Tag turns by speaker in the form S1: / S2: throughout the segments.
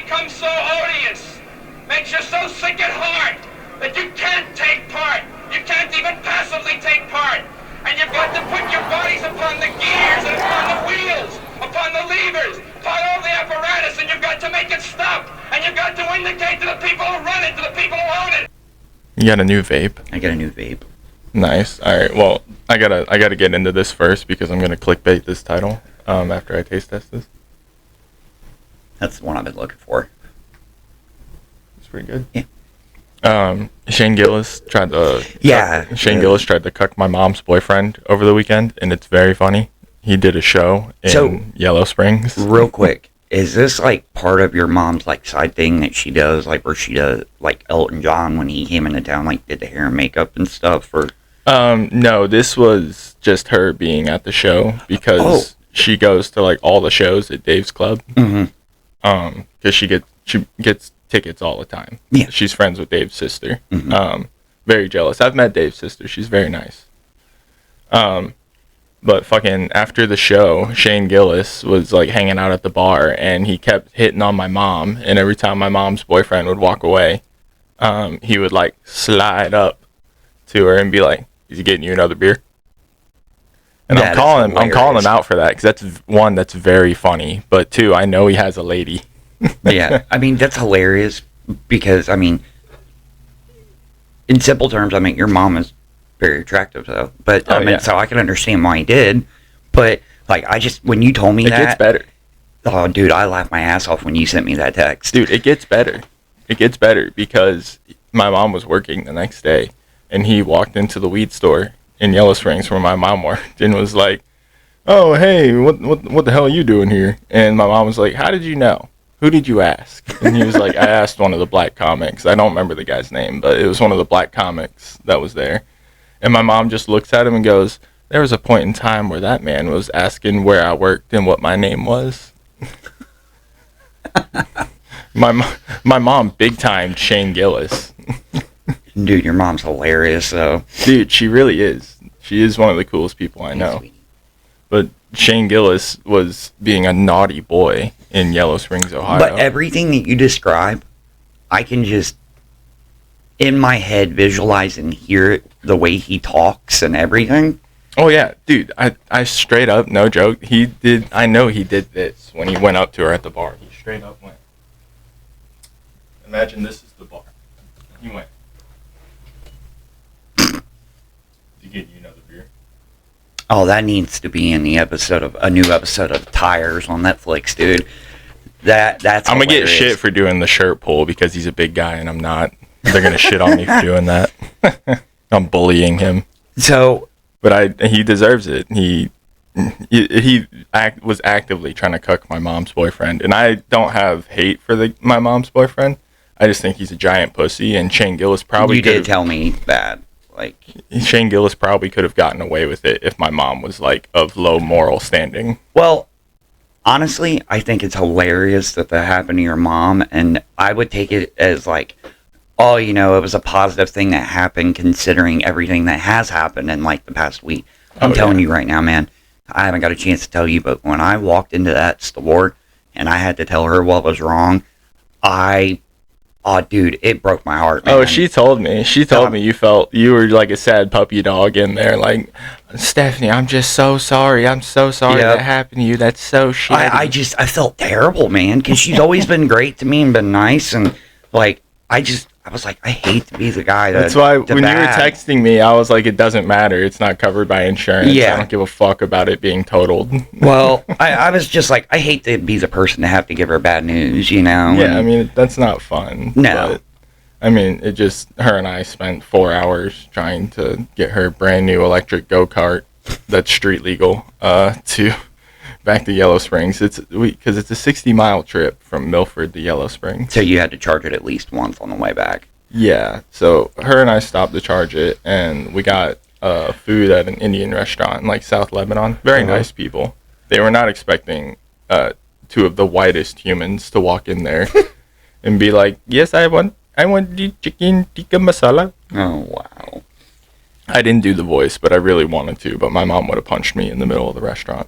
S1: become so odious, makes you so sick at heart that you can't take part. You can't even passively take part. And you've got to put your bodies upon the gears and upon the wheels, upon the levers, upon all the apparatus, and you've got to make it stop. And you've got to indicate to the people who run it, to the people who own it.
S2: You got a new vape?
S3: I got a new vape.
S2: Nice. All right. Well, I gotta get into this first because I'm gonna clickbait this title after I taste test this.
S3: That's the one I've been looking for.
S2: It's pretty good.
S3: Yeah.
S2: Shane Gillis tried to Gillis tried to cuck my mom's boyfriend over the weekend, and it's very funny. He did a show in Yellow Springs.
S3: Real quick, is this like part of your mom's like side thing that she does, like where she does like Elton John when he came into town, like did the hair and makeup and stuff? Or
S2: no, this was just her being at the show because she goes to like all the shows at Dave's Club.
S3: Mm-hmm.
S2: Because she gets tickets all the time.
S3: Yeah.
S2: She's friends with Dave's sister.
S3: Mm-hmm.
S2: Very jealous. I've met Dave's sister. She's very nice. But fucking after the show, Shane Gillis was like hanging out at the bar and he kept hitting on my mom. And every time my mom's boyfriend would walk away, he would like slide up to her and be like, "Is he getting you another beer?" And I'm calling him out for that because that's one, that's very funny. But two, I know he has a lady.
S3: Yeah, I mean, that's hilarious because, I mean, in simple terms, I mean, your mom is very attractive, though. But, so I can understand why he did. But, like, when you told me that.
S2: It gets better.
S3: Oh, dude, I laughed my ass off when you sent me that text.
S2: Dude, it gets better. It gets better because my mom was working the next day and he walked into the weed store in Yellow Springs where my mom worked and was like, "Oh, hey, what the hell are you doing here?" And my mom was like, "How did you know? Who did you ask?" And he was like, "I asked one of the black comics." I don't remember the guy's name, but it was one of the black comics that was there. And my mom just looks at him and goes, "There was a point in time where that man was asking where I worked and what my name was." My mom big time Shane Gillis.
S3: Dude, your mom's hilarious, though.
S2: Dude, she really is. She is one of the coolest people I know. But Shane Gillis was being a naughty boy in Yellow Springs, Ohio.
S3: But everything that you describe, I can just, in my head, visualize and hear it, the way he talks and everything.
S2: Oh, yeah. Dude, I straight up, no joke, I know he did this when he went up to her at the bar. He straight up went, "Imagine this is the bar." He went, "You get you another beer?"
S3: Oh, that needs to be in the a new episode of Tires on Netflix, dude. That's
S2: I'm gonna get
S3: hilarious.
S2: shit for doing the shirt pull because he's a big guy and I'm not. They're gonna shit on me for doing that. I'm bullying him. But he deserves it. He was actively trying to cuck my mom's boyfriend, and I don't have hate for my mom's boyfriend. I just think he's a giant pussy, and Shane Gillis probably.
S3: You did tell me that. Like,
S2: Shane Gillis probably could have gotten away with it if my mom was like of low moral standing.
S3: Well, honestly, I think it's hilarious that happened to your mom, and I would take it as like, oh, it was a positive thing that happened considering everything that has happened in like the past week. I'm telling you right now, man, I haven't got a chance to tell you, but when I walked into that store and I had to tell her what was wrong, oh, dude, it broke my heart, man.
S2: Oh, she told me. She told me you were like a sad puppy dog in there. Like, "Stephanie, I'm just so sorry. I'm so sorry that happened to you. That's so shitty."
S3: I felt terrible, man, because she's always been great to me and been nice. And, like, I was like, I hate to be the guy
S2: That's why when you were texting me, I was like, it doesn't matter. It's not covered by insurance.
S3: Yeah.
S2: I don't give a fuck about it being totaled.
S3: Well, I was just like, I hate to be the person to have to give her bad news,
S2: Yeah, I mean, that's not fun.
S3: No.
S2: But, I mean, her and I spent 4 hours trying to get her brand new electric go-kart that's street legal back to Yellow Springs. Because it's a 60-mile trip from Milford to Yellow Springs.
S3: So you had to charge it at least once on the way back.
S2: Yeah. So her and I stopped to charge it, and we got food at an Indian restaurant in like South Lebanon. Very nice people. They were not expecting two of the whitest humans to walk in there and be like, "Yes, I want the chicken tikka masala."
S3: Oh, wow.
S2: I didn't do the voice, but I really wanted to. But my mom would have punched me in the middle of the restaurant.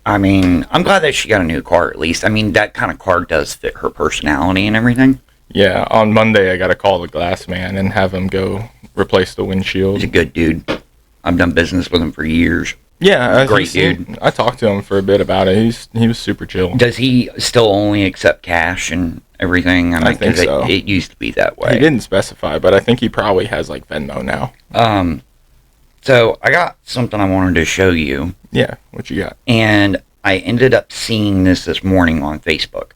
S3: I mean, I'm glad that she got a new car at least. I mean, that kind of car does fit her personality and everything.
S2: Yeah, on Monday I got to call the glass man and have him go replace the windshield.
S3: He's a good dude. I've done business with him for years.
S2: Yeah,
S3: great dude.
S2: I talked to him for a bit about it. He was super chill.
S3: Does he still only accept cash and everything?
S2: I think so.
S3: It used to be that way.
S2: He didn't specify, but I think he probably has like Venmo now.
S3: So I got something I wanted to show you.
S2: Yeah, what you got?
S3: And I ended up seeing this morning on Facebook.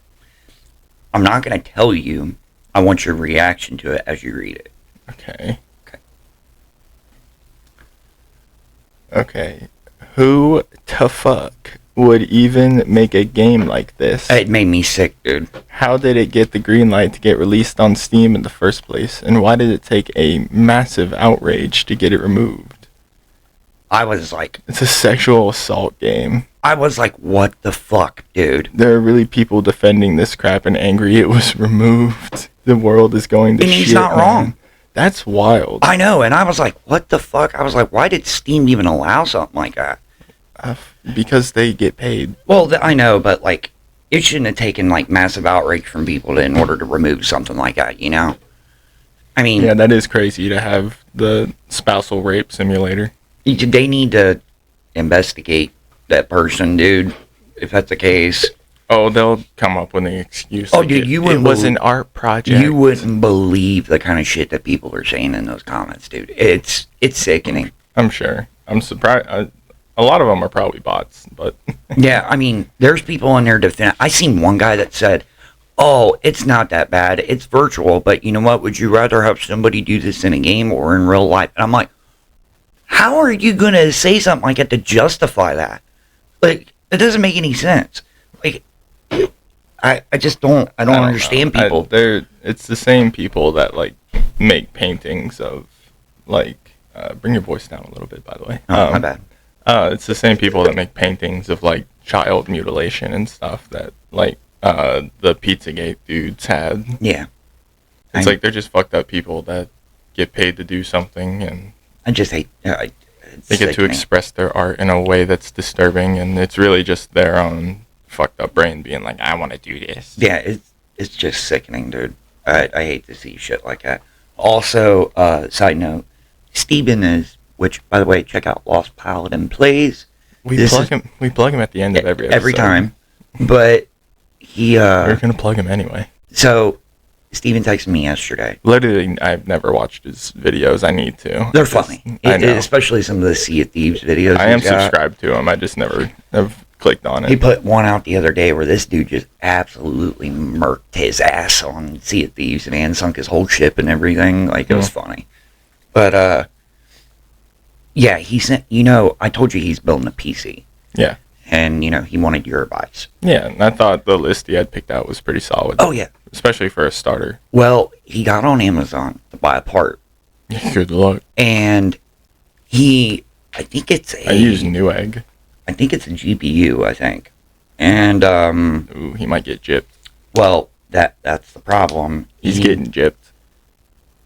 S3: I'm not going to tell you. I want your reaction to it as you read it.
S2: Okay. Who the fuck would even make a game like this?
S3: It made me sick, dude.
S2: How did it get the green light to get released on Steam in the first place? And why did it take a massive outrage to get it removed?
S3: I was like...
S2: It's a sexual assault game.
S3: I was like, what the fuck, dude?
S2: There are really people defending this crap and angry it was removed. The world is going to shit,
S3: and he's not wrong.
S2: That's wild.
S3: I know, and I was like, what the fuck? I was like, why did Steam even allow something like that?
S2: Because they get paid.
S3: Well, I know, but like, it shouldn't have taken like massive outrage from people in order to remove something like that, you know? I mean...
S2: Yeah, that is crazy to have the spousal rape simulator.
S3: They need to investigate that person, dude, if that's the case.
S2: Oh, they'll come up with an excuse.
S3: Oh, dude, it
S2: was an art project.
S3: You wouldn't believe the kind of shit that people are saying in those comments, dude. It's sickening.
S2: I'm sure. I'm surprised. A lot of them are probably bots, but...
S3: Yeah, I mean, there's people in there defending... I seen one guy that said, oh, it's not that bad. It's virtual, but you know what? Would you rather have somebody do this in a game or in real life? And I'm like, how are you going to say something like that to justify that? Like, it doesn't make any sense. Like, I just don't... I don't understand people.
S2: It's the same people that, like, make paintings of, like... bring your voice down a little bit, by the way.
S3: Oh, my bad.
S2: It's the same people that make paintings of, like, child mutilation and stuff that, like, the Pizzagate dudes had.
S3: Yeah.
S2: It's like they're just fucked up people that get paid to do something, and...
S3: I just hate...
S2: they get to express their art in a way that's disturbing, and it's really just their own fucked up brain being like, I want to do this.
S3: Yeah, it's just sickening, dude. I hate to see shit like that. Also, side note, Steven is, which, by the way, check out Lost Paladin Plays.
S2: We plug him at the end of every episode.
S3: Every time. But he...
S2: We're going to plug him anyway.
S3: So, Steven texted me yesterday.
S2: Literally, I've never watched his videos. I need to.
S3: They're funny. Especially some of the Sea of Thieves videos.
S2: I am subscribed to him. I just never have clicked on it.
S3: He put one out the other day where this dude just absolutely murked his ass on Sea of Thieves, man. Sunk his whole ship and everything. Like, it was funny. But, yeah, he sent, I told you he's building a PC.
S2: Yeah.
S3: And, he wanted your advice.
S2: Yeah, and I thought the list he had picked out was pretty solid.
S3: Oh, yeah.
S2: Especially for a starter.
S3: Well, he got on Amazon to buy a part.
S2: Good luck.
S3: And I think it's
S2: I use Newegg.
S3: I think it's a GPU, I think. And,
S2: ooh, he might get gypped.
S3: Well, that's the problem.
S2: He's getting gypped.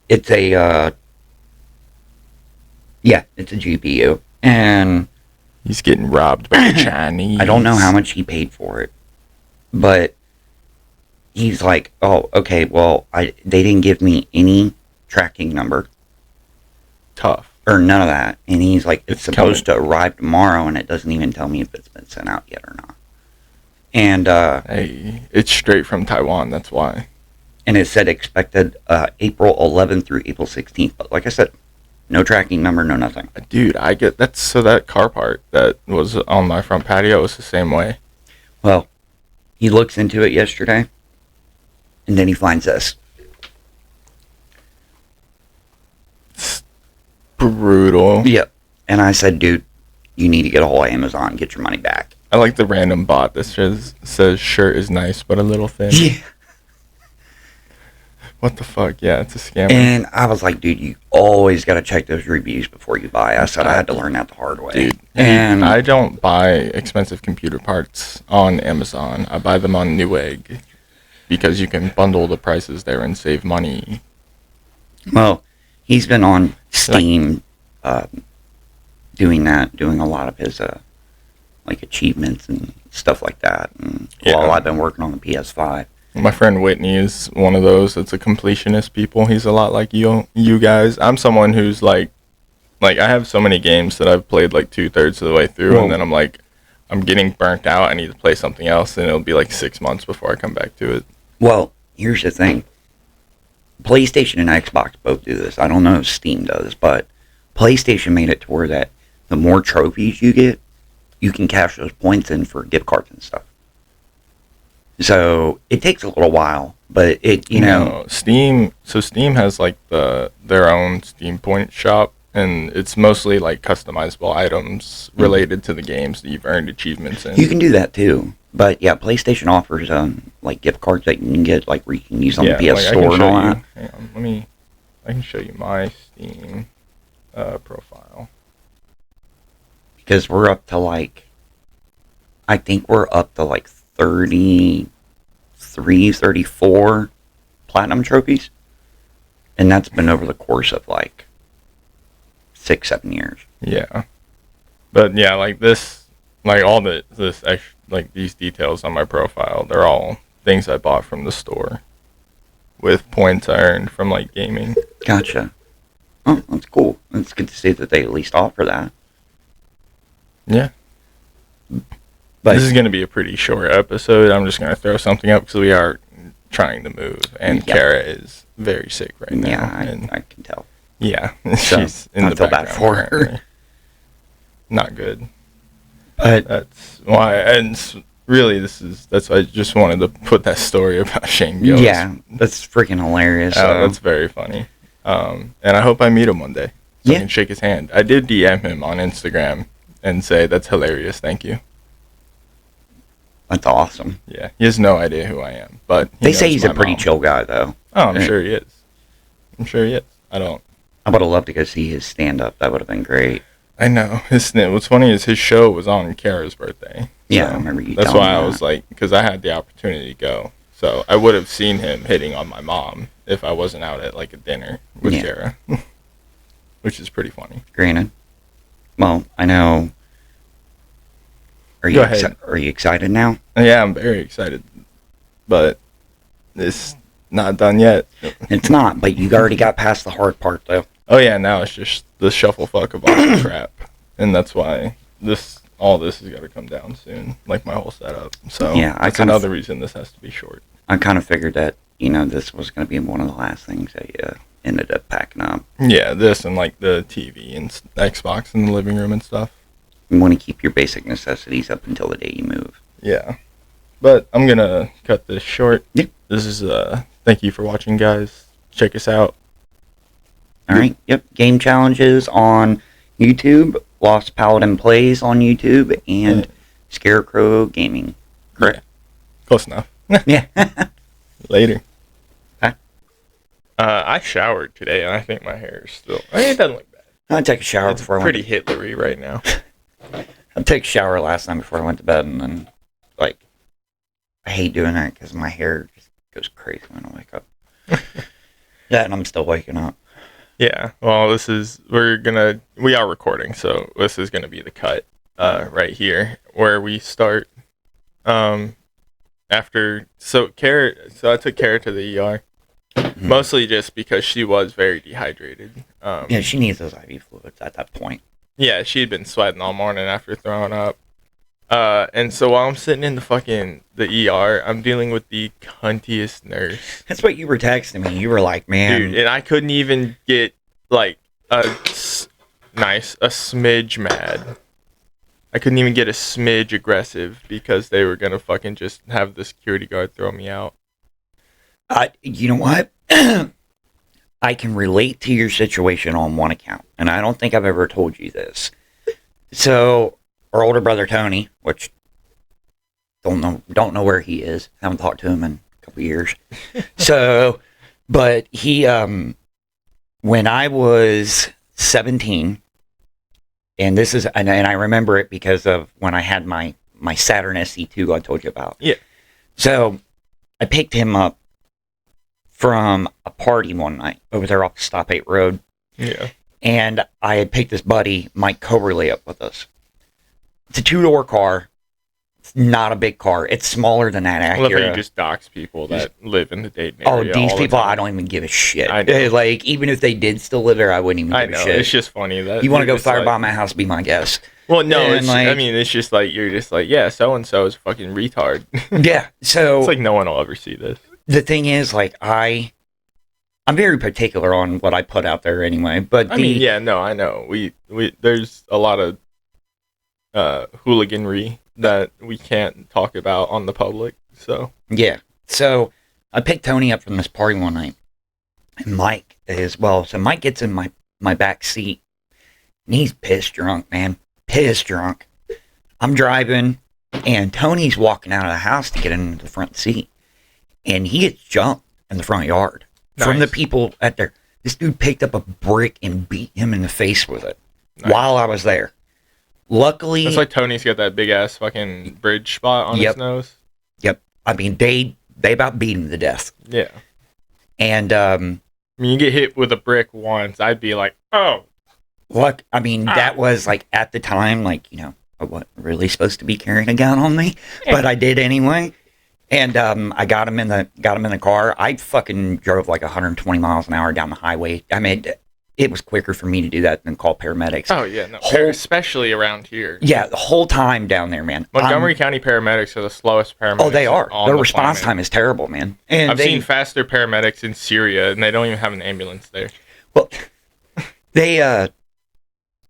S3: It's a, yeah, it's a GPU. And...
S2: he's getting robbed by the Chinese.
S3: I don't know how much he paid for it. But he's like, oh, okay, well, they didn't give me any tracking number.
S2: Tough.
S3: Or none of that. And he's like, it's supposed to arrive tomorrow, and it doesn't even tell me if it's been sent out yet or not. And,
S2: hey, it's straight from Taiwan, that's why.
S3: And it said expected April 11th through April 16th. But like I said, no tracking number, no nothing.
S2: Dude, I get that. So that car part that was on my front patio was the same way.
S3: Well, he looks into it yesterday, and then he finds this.
S2: It's brutal.
S3: Yep. And I said, dude, you need to get a hold of Amazon, get your money back.
S2: I like the random bot that says shirt is nice, but a little thin.
S3: Yeah.
S2: What the fuck? Yeah, it's a scam.
S3: And I was like, dude, you always got to check those reviews before you buy. I said I had to learn that the hard way.
S2: Dude,
S3: and
S2: I don't buy expensive computer parts on Amazon. I buy them on Newegg because you can bundle the prices there and save money.
S3: Well, he's been on Steam doing that, doing a lot of his like achievements and stuff like that. And
S2: Yeah.
S3: while I've been working on the PS5.
S2: My friend Whitney is one of those that's a completionist people. He's a lot like you guys. I'm someone who's like I have so many games that I've played like 2/3 of the way through,
S3: Whoa.
S2: and then I'm like, I'm getting burnt out. I need to play something else, and it'll be like 6 months before I come back to it.
S3: Well, here's the thing. PlayStation and Xbox both do this. I don't know if Steam does, but PlayStation made it to where that the more trophies you get, you can cash those points in for gift cards and stuff. So it takes a little while, but it, you know.
S2: No, Steam. So Steam has like their own Steam point shop, and it's mostly like customizable items related to the games that you've earned achievements in.
S3: You can do that too. But yeah, PlayStation offers like gift cards that you can get, like where you can use on the PS Store and all that.
S2: Hang on, I can show you my Steam profile.
S3: Because we're up to I think we're up to 33, 34 platinum trophies. And that's been over the course of 6, 7 years.
S2: Yeah, but yeah, like this, like all this extra, like these details on my profile, they're all things I bought from the store with points I earned from like gaming.
S3: Gotcha. Oh, that's cool. It's good to see that they at least offer that.
S2: Yeah.
S3: But
S2: This is going to be a pretty short episode. I'm just going to throw something up because we are trying to move, and
S3: Yep.
S2: Kara is very sick right now.
S3: yeah,
S2: and
S3: I can tell.
S2: yeah,
S3: So,
S2: she's in
S3: I
S2: the
S3: feel bad
S2: background
S3: for her.
S2: currently. Not good.
S3: But
S2: That's why, and really, that's why I just wanted to put that story about Shane Gillis.
S3: yeah, that's freaking hilarious.
S2: That's very funny. And I hope I meet him one day so I
S3: Yeah.
S2: can shake his hand. I did DM him on Instagram and say, that's hilarious, thank you.
S3: That's awesome.
S2: Yeah, he has no idea who I am, but
S3: They say
S2: knows
S3: he's a
S2: my
S3: pretty
S2: mom.
S3: chill guy, though.
S2: Oh, I'm
S3: Yeah.
S2: sure he is. I'm sure he is. I don't.
S3: I would have loved to go see his stand-up. That would have been great.
S2: I know. What's funny is his show was on Kara's birthday.
S3: Yeah,
S2: So
S3: I remember you
S2: that's
S3: telling
S2: why
S3: me
S2: I
S3: that.
S2: was like, because I had the opportunity to go. So I would have seen him hitting on my mom if I wasn't out at like a dinner with
S3: Yeah.
S2: Kara, which is pretty funny.
S3: Granted. Well, I know. Are
S2: Go
S3: you
S2: ahead.
S3: Are you excited now?
S2: Yeah, I'm very excited, but it's not done yet.
S3: It's not, but you already got past the hard part, though.
S2: Oh yeah, now it's just the shuffle fuck of all the crap, and that's why all this has got to come down soon, like my whole setup. So
S3: Yeah,
S2: that's another reason this has to be short.
S3: I kind of figured that, this was going to be one of the last things that you ended up packing up.
S2: Yeah, this and like the TV and Xbox in the living room and stuff.
S3: You want to keep your basic necessities up until the day you move.
S2: Yeah, but I'm gonna cut this short.
S3: Yeah.
S2: This is thank you for watching, guys. Check us out.
S3: All right. Yep. Game challenges on YouTube. Lost Paladin Plays on YouTube. And Scarecrow Gaming. Correct?
S2: Close enough.
S3: Yeah.
S2: Later.
S3: Huh?
S2: I showered today, and I think my hair is still. I mean, it doesn't look bad.
S3: I'll take a shower
S2: It's
S3: before
S2: pretty Hitlery right now.
S3: I took a shower last night before I went to bed, and then, I hate doing that because my hair just goes crazy when I wake up. Yeah, and I'm still waking up.
S2: Yeah. Well, we are recording, so this is gonna be the cut right here where we start. After so I took Kara to the ER. Mostly just because she was very dehydrated.
S3: Yeah, she needs those IV fluids at that point.
S2: Yeah, she had been sweating all morning after throwing up. And so while I'm sitting in the ER, I'm dealing with the cuntiest nurse.
S3: That's what you were texting me. You were like, man.
S2: Dude, and I couldn't even get, like, a smidge mad. I couldn't even get a smidge aggressive because they were going to fucking just have the security guard throw me out.
S3: You know what? I can relate to your situation on one account, and I don't think I've ever told you this. So, our older brother Tony, which don't know where he is. Haven't talked to him in a couple years. So, but he, when I was 17, and this is, and I remember it because of when I had my Saturn SC2 I told you about.
S2: Yeah.
S3: So, I picked him up from a party one night over there off Stop 8 Road.
S2: Yeah.
S3: And I had picked this buddy, Mike Coberly, up with us. It's a 2-door car. It's not a big car. It's smaller than that
S2: I love how you
S3: Acura.
S2: just dox people that live in the Dayton
S3: Oh,
S2: area.
S3: these
S2: all the
S3: people,
S2: time.
S3: I don't even give a shit.
S2: I know.
S3: Like, even if they did still live there, I wouldn't even give
S2: I know.
S3: a shit.
S2: It's just funny that
S3: You want to go
S2: you're just
S3: firebomb my house, be my guest.
S2: Well, no,
S3: And,
S2: it's,
S3: like-
S2: I mean, it's just like, you're just like, yeah, so-and-so is a fucking retard.
S3: Yeah, so
S2: It's like no one will ever see this.
S3: the thing is, like, I'm very particular on what I put out there anyway, but
S2: I mean, yeah, no, I know. We there's a lot of hooliganry that we can't talk about on the public, so.
S3: yeah. So I picked Tony up from this party one night, and Mike gets in my back seat, and he's pissed drunk, man. Pissed drunk. I'm driving, and Tony's walking out of the house to get into the front seat, and he gets jumped in the front yard from the
S2: Nice.
S3: people at there. This dude picked up a brick and beat him in the face with it
S2: Nice.
S3: while I was there. Luckily,
S2: That's why Tony's got that big ass fucking bridge spot on
S3: Yep.
S2: his nose.
S3: yep. I mean, they about beat him to death,
S2: Yeah.
S3: and
S2: I mean, you get hit with a brick once, I'd be like, oh.
S3: that was like at the time, like, you know, I wasn't really supposed to be carrying a gun on me, but I did anyway. And I got him in the car. I fucking drove like 120 miles an hour down the highway. I mean, it was quicker for me to do that than call paramedics.
S2: Oh, yeah, no.
S3: Whole-
S2: Especially around here.
S3: Yeah, the whole time down there, man.
S2: Montgomery County paramedics are the slowest paramedics.
S3: Oh, they are.
S2: on
S3: Their
S2: the
S3: response
S2: planet.
S3: time is terrible, man. And
S2: I've seen faster paramedics in Syria, and they don't even have an ambulance there.
S3: Well, they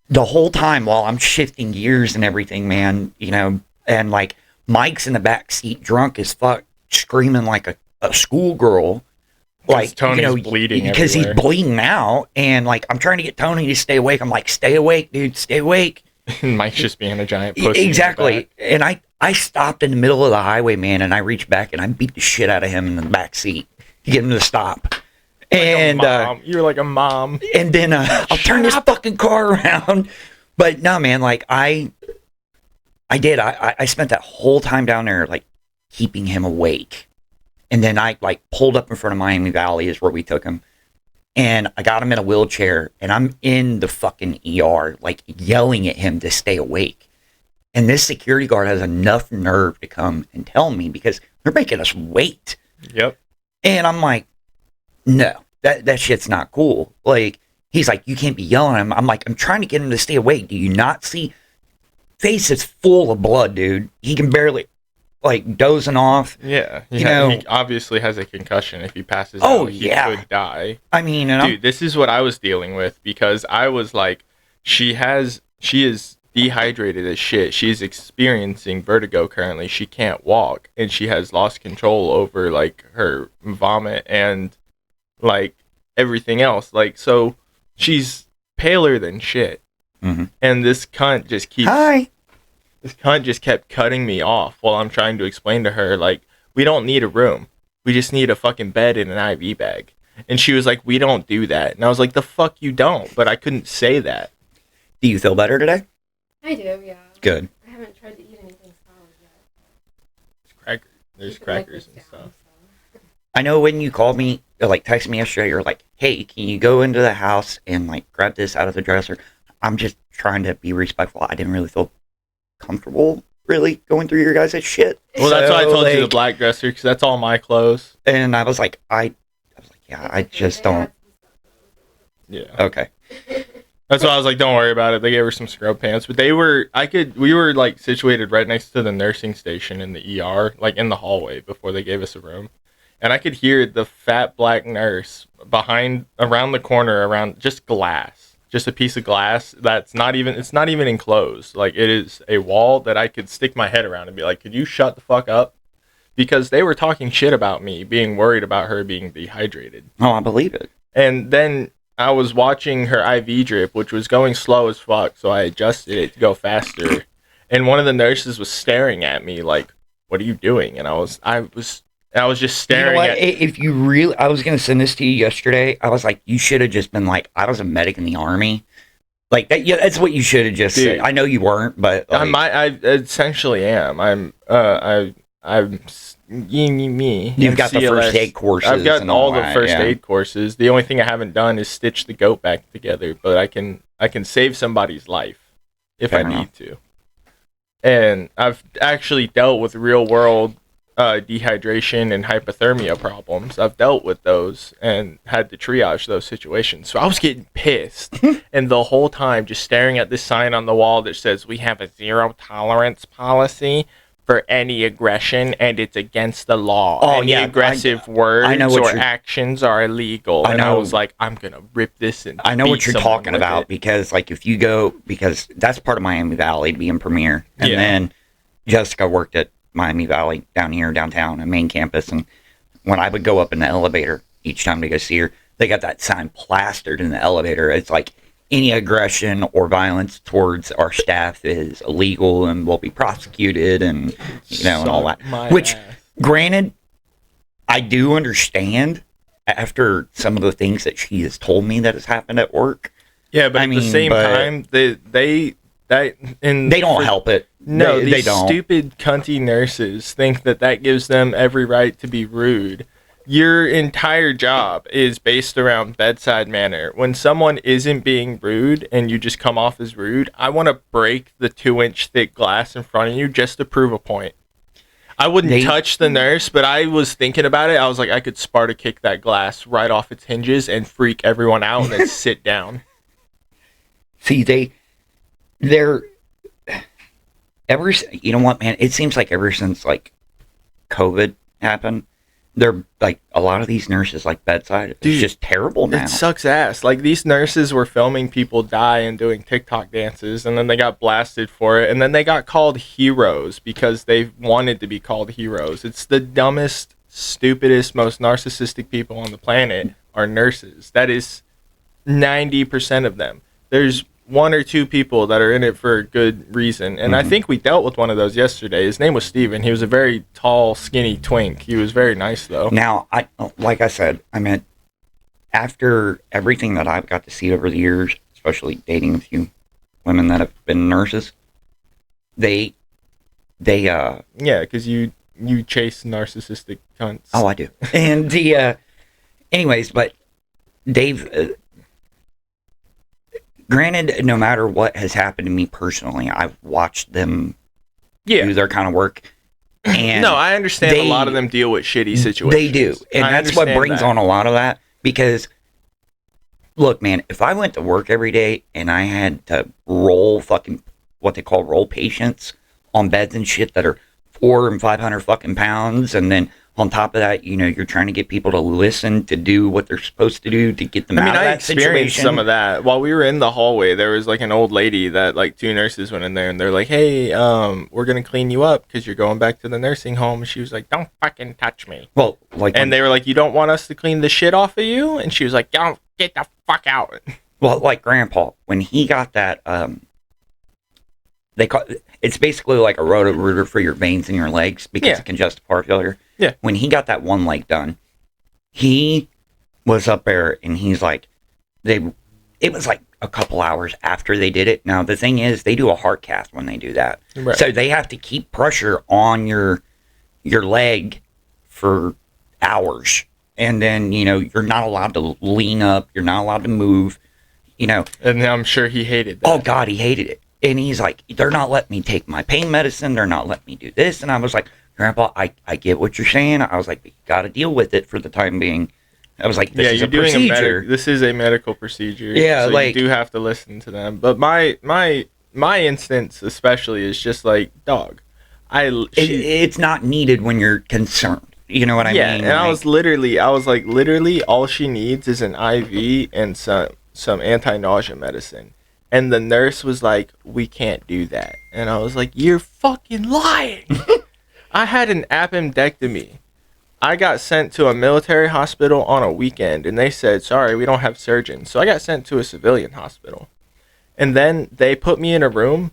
S3: the whole time while I'm shifting gears and everything, man, you know, and like Mike's in the back seat, drunk as fuck, screaming like a schoolgirl, like
S2: Tony's
S3: you know,
S2: bleeding
S3: because he's
S2: everywhere.
S3: bleeding out, and like I'm trying to get Tony to stay awake. I'm like, stay awake, dude, stay awake.
S2: And Mike's just being a giant pussy. in the
S3: Exactly.
S2: back.
S3: And I stopped in the middle of the highway, man, and I reached back and I beat the shit out of him in the back seat to get him to stop. And
S2: Mom. You're like a mom.
S3: and then I'll turn this fucking car around. But no, man, like I spent that whole time down there like keeping him awake. And then I like pulled up in front of Miami Valley is where we took him. And I got him in a wheelchair and I'm in the fucking ER like yelling at him to stay awake. And this security guard has enough nerve to come and tell me because they're making us wait.
S2: Yep.
S3: And I'm like, no, that shit's not cool. Like, he's like, you can't be yelling at him. I'm like, I'm trying to get him to stay awake. Do you not see? Face is full of blood, dude. He can barely, like, dozing off.
S2: Yeah.
S3: You know-
S2: he obviously has a concussion. If he passes
S3: Oh,
S2: out, he
S3: yeah.
S2: could die.
S3: I mean, and
S2: Dude, this is what I was dealing with because I was like, she is dehydrated as shit. She's experiencing vertigo currently. She can't walk and she has lost control over like her vomit and like everything else. Like, so she's paler than shit.
S3: Mhm.
S2: And this cunt just keeps
S3: Hi.
S2: this cunt just kept cutting me off while I'm trying to explain to her, like, we don't need a room. We just need a fucking bed and an IV bag. And she was like, we don't do that. And I was like, the fuck you don't? But I couldn't say that.
S3: Do you feel better today?
S4: I do, yeah.
S3: Good.
S4: I haven't tried to eat anything solid yet.
S2: There's
S4: Keep it like
S2: crackers
S4: this
S2: and
S4: down,
S2: stuff.
S4: so.
S3: I know when you called me, or like texted me yesterday, you're like, hey, can you go into the house and like grab this out of the dresser? I'm just trying to be respectful. I didn't really feel comfortable really going through your guys' shit.
S2: Well, that's why I
S3: So,
S2: told you the
S3: like,
S2: black dresser, because that's all my clothes.
S3: And I was like, yeah, I just don't.
S2: Yeah.
S3: Okay.
S2: That's why I was like, don't worry about it. They gave her some scrub pants. But we were like situated right next to the nursing station in the ER, like in the hallway before they gave us a room. And I could hear the fat black nurse around the corner, around just glass, just a piece of glass it's not even enclosed. Like, it is a wall that I could stick my head around and be like, could you shut the fuck up? Because they were talking shit about me, being worried about her being dehydrated.
S3: Oh, I believe it.
S2: And then I was watching her IV drip, which was going slow as fuck, so I adjusted it to go faster. And one of the nurses was staring at me like, what are you doing? And I was just staring
S3: You know what?
S2: at...
S3: If you really, I was gonna send this to you yesterday. I was like, you should have just been like, I was a medic in the army, like that. Yeah, that's what you should have just said.
S2: Dude.
S3: I know you weren't, but like,
S2: I essentially am. I'm me.
S3: you've
S2: in
S3: got the first
S2: CLS.
S3: aid courses.
S2: I've got
S3: and
S2: all the
S3: that,
S2: first
S3: yeah.
S2: aid courses. The only thing I haven't done is stitch the goat back together, but I can save somebody's life if
S3: Fair
S2: I
S3: enough.
S2: need to. And I've actually dealt with real world dehydration and hypothermia problems. I've dealt with those and had to triage those situations. So I was getting pissed. And the whole time just staring at this sign on the wall that says, we have a zero tolerance policy for any aggression, and it's against the law.
S3: Oh,
S2: any
S3: yeah,
S2: aggressive words or
S3: you're-
S2: actions are illegal.
S3: I
S2: And I
S3: know.
S2: was like, I'm going to rip this and
S3: I know
S2: beat
S3: what you're
S2: someone
S3: talking
S2: with
S3: about
S2: it.
S3: because, like, if you go, because that's part of Miami Valley being Premier, and
S2: Yeah.
S3: then Jessica worked at Miami Valley down here, downtown, and main campus, and when I would go up in the elevator each time to go see her, they got that sign plastered in the elevator. It's like, any aggression or violence towards our staff is illegal and will be prosecuted, and and all that.
S2: Suck my
S3: Which,
S2: ass.
S3: granted, I do understand after some of the things that she has told me that has happened at work.
S2: Yeah, but
S3: I
S2: at the
S3: mean,
S2: same
S3: but-
S2: time, they
S3: They don't help it.
S2: No,
S3: they
S2: these
S3: don't.
S2: stupid cunty nurses think that gives them every right to be rude. Your entire job is based around bedside manner. When someone isn't being rude and you just come off as rude, I want to break the 2-inch thick glass in front of you just to prove a point. I wouldn't touch the nurse, but I was thinking about it. I was like, I could Sparta kick that glass right off its hinges and freak everyone out and then sit down.
S3: See, they're you know what, man? It seems like ever since like COVID happened, they're like a lot of these nurses like bedside. It's
S2: Dude,
S3: just terrible now.
S2: It sucks ass. Like, these nurses were filming people die and doing TikTok dances, and then they got blasted for it, and then they got called heroes because they wanted to be called heroes. It's the dumbest, stupidest, most narcissistic people on the planet are nurses. That is 90% of them. There's 1 or 2 people that are in it for a good reason. And I think we dealt with one of those yesterday. His name was Steven. He was a very tall, skinny twink. He was very nice, though.
S3: Now, like I said, I mean, after everything that I've got to see over the years, especially dating a few women that have been nurses, they
S2: Yeah, because you chase narcissistic cunts.
S3: oh, I do. And anyways, but Dave, granted, no matter what has happened to me personally, I've watched them do their kind of work. And
S2: no, I understand a lot of them deal with shitty situations.
S3: They do. And
S2: I
S3: that's what
S2: understand
S3: brings
S2: that.
S3: on a lot of that. Because, look, man, if I went to work every day and I had to roll fucking, what they call roll patients on beds and shit that are 400 and 500 fucking pounds, and then on top of that, you're trying to get people to listen, to do what they're supposed to do, to get them out of
S2: I
S3: that
S2: experienced
S3: situation.
S2: some of that. While we were in the hallway, there was like an old lady that like 2 nurses went in there and they're like, hey, we're going to clean you up because you're going back to the nursing home. And she was like, don't fucking touch me.
S3: Well, like,
S2: And they were like, you don't want us to clean the shit off of you? And she was like, don't get the fuck out.
S3: well, like Grandpa, when he got that, it's basically like a roto-rooter for your veins in your legs because
S2: Yeah.
S3: of congestive heart failure.
S2: Yeah.
S3: When he got that one leg done, he was up there and he's like, it was like a couple hours after they did it. Now, the thing is, they do a heart cath when they do that.
S2: Right.
S3: So they have to keep pressure on your leg for hours. And then, you're not allowed to lean up. You're not allowed to move,
S2: And I'm sure he hated that.
S3: Oh, God, he hated it. And he's like, they're not letting me take my pain medicine. They're not letting me do this. And I was like, Grandpa, I get what you're saying. I was like, you got to deal with it for the time being. I was like, this is
S2: you're
S3: a
S2: doing
S3: procedure.
S2: this is a medical procedure.
S3: Yeah,
S2: so
S3: like-
S2: you do have to listen to them. But my instance especially is just like, dog,
S3: It's not needed when you're concerned. You know what I
S2: yeah,
S3: mean?
S2: and I was like, literally, all she needs is an IV and some anti-nausea medicine. And the nurse was like, we can't do that. And I was like, you're fucking lying. I had an appendectomy. I got sent to a military hospital on a weekend, and they said, sorry, we don't have surgeons. So I got sent to a civilian hospital. And then they put me in a room,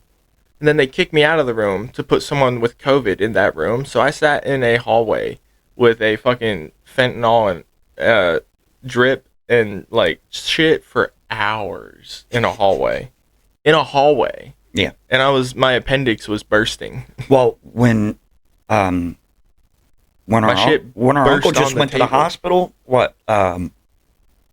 S2: and then they kicked me out of the room to put someone with COVID in that room. So I sat in a hallway with a fucking fentanyl and drip and like shit for hours in a hallway.
S3: Yeah.
S2: And my appendix was bursting.
S3: Well, when our
S2: shit
S3: uncle
S2: burst
S3: just
S2: on the
S3: went to the
S2: table.
S3: hospital,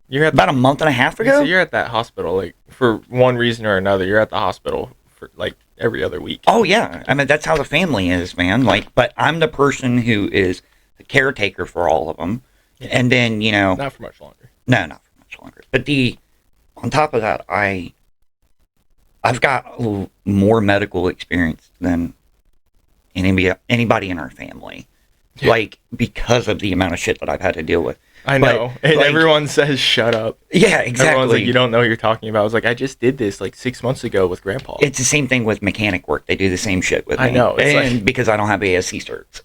S2: You're at
S3: about a month and a half ago?
S2: So you're at that hospital like for one reason or another. You're at the hospital for like every other week.
S3: Oh yeah, I mean that's how the family is, man. Like, but I'm the person who is the caretaker for all of them, and then
S2: Not for much longer.
S3: no, not for much longer. But on top of that, I've got more medical experience than anybody in our family, like because of the amount of shit that I've had to deal with.
S2: I know, and like, everyone says, "Shut up."
S3: Yeah, exactly.
S2: Everyone's like, "You don't know what you're talking about." I was like, "I just did this like 6 months ago with Grandpa."
S3: It's the same thing with mechanic work. They do the same shit with me.
S2: I know,
S3: and because I don't have ASC certs,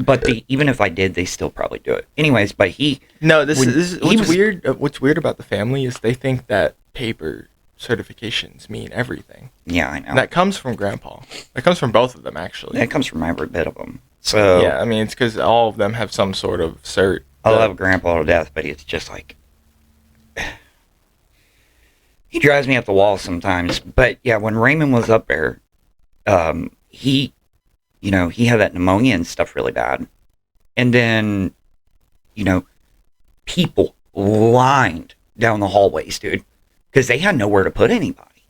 S3: but even if I did, they still probably do it. Anyways, but
S2: this is what's weird. What's weird about the family is they think that paper certifications mean everything.
S3: Yeah, I know.
S2: And that comes from Grandpa. That comes from both of them, actually.
S3: It comes from every bit of them. So
S2: yeah, I mean, it's because all of them have some sort of cert.
S3: I love Grandpa to death, but it's just like he drives me up the wall sometimes. But yeah, when Raymond was up there, he had that pneumonia and stuff really bad, and then people lined down the hallways, dude, because they had nowhere to put anybody,